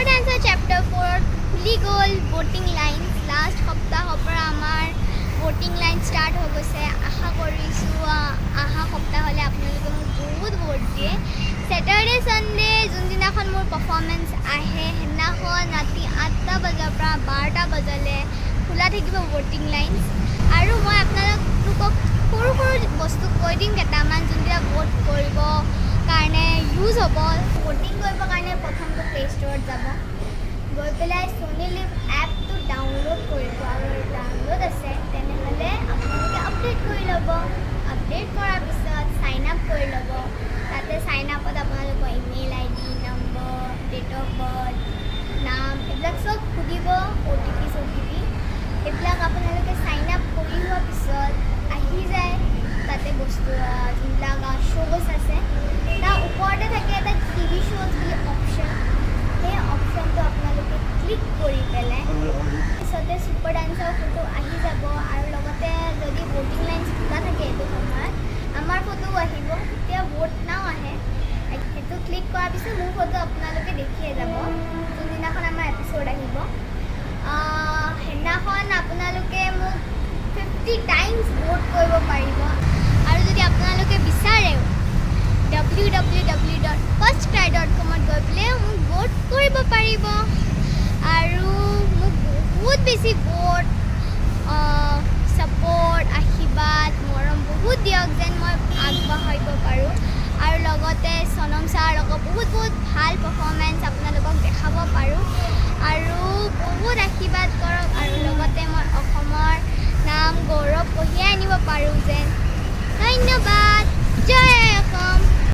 Super Dancer Chapter 4 খুলি গ'ল voting lines last সপ্তাহৰ পৰা আমাৰ voting line start হৈ গৈছে আশা কৰিছোঁ অহা সপ্তাহলৈ আপোনালোকে মোক বহুত ভোট দিয়ে Saturday Sunday যোনদিনাখন মোৰ পাৰফৰ্মেন্স আহে সেইদিনাখন ৰাতি 8টা বজাৰ পৰা 12টা বজালৈ খোলা থাকিব voting lines আৰু মই আপোনালোকক সৰু সৰু বস্তু কৈ দিম কেইটামান যোনকেইটা ভোট কৰিব কাৰণে ইউজ হ'ব ভোটিং কৰিবৰ কাৰণে প্ৰথমটো প্লে ষ্ট'ৰত যাব গৈ পেলাই Sony Liv এপটো ডাউনলোড কৰিব আৰু ডাউনলোড আছে তেনেহ'লে আপোনালোকে আপডেট কৰি ল'ব আপডেট কৰাৰ পিছত চাইন আপ কৰি ল'ব তাতে চাইন আপত আপোনালোকৰ email ID number date of birth নাম এইবিলাক চব সুধিব OTP এইবিলাক আপোনালোকে চাইন আপ কৰি হোৱাৰ পিছত আহি যায় তাতে বস্তু যোনবিলাক শ্ব'জ আছে তাৰ ওপৰতে থাকে এটা TV shows বুলি অপশ্যন সেই অপশ্যনটো আপোনালোকে ক্লিক কৰি পেলাই পিছতে Super Dancer ফটো আহি যাব আৰু লগতে যদি ভোটিং লাইনছ খোলা থাকে এইটো সময়ত আমাৰ ফটোও আহিব তেতিয়া ভোট নাও আহে সেইটো ক্লিক কৰাৰ পিছত মোৰ ফটো আপোনালোকে দেখিয়ে যাব যোনদিনাখন আমাৰ এপিছ'ড আহিব সেইদিনাখন আপোনালোকে মোক 50 টাইমছ ভোট কৰিব পাৰিব আৰু যদি আপোনালোকে বিচাৰেও www.firstcry.com গৈ পেলাই মোক ভোট কৰিব পাৰিব আৰু মোক বহুত বেছি ভোট ছাপোৰ্ট আশীৰ্বাদ মৰম বহুত দিয়ক যেন মই আগবাঢ়িব পাৰোঁ আৰু লগতে সনম ছাৰক বহুত ভাল পাৰফৰ্মেন্স আপোনালোকক দেখাব পাৰোঁ আৰু বহুত আশীৰ্বাদ কৰক আৰু লগতে মই অসমৰ নাম গৌৰৱ কঢ়িয়াই আনিব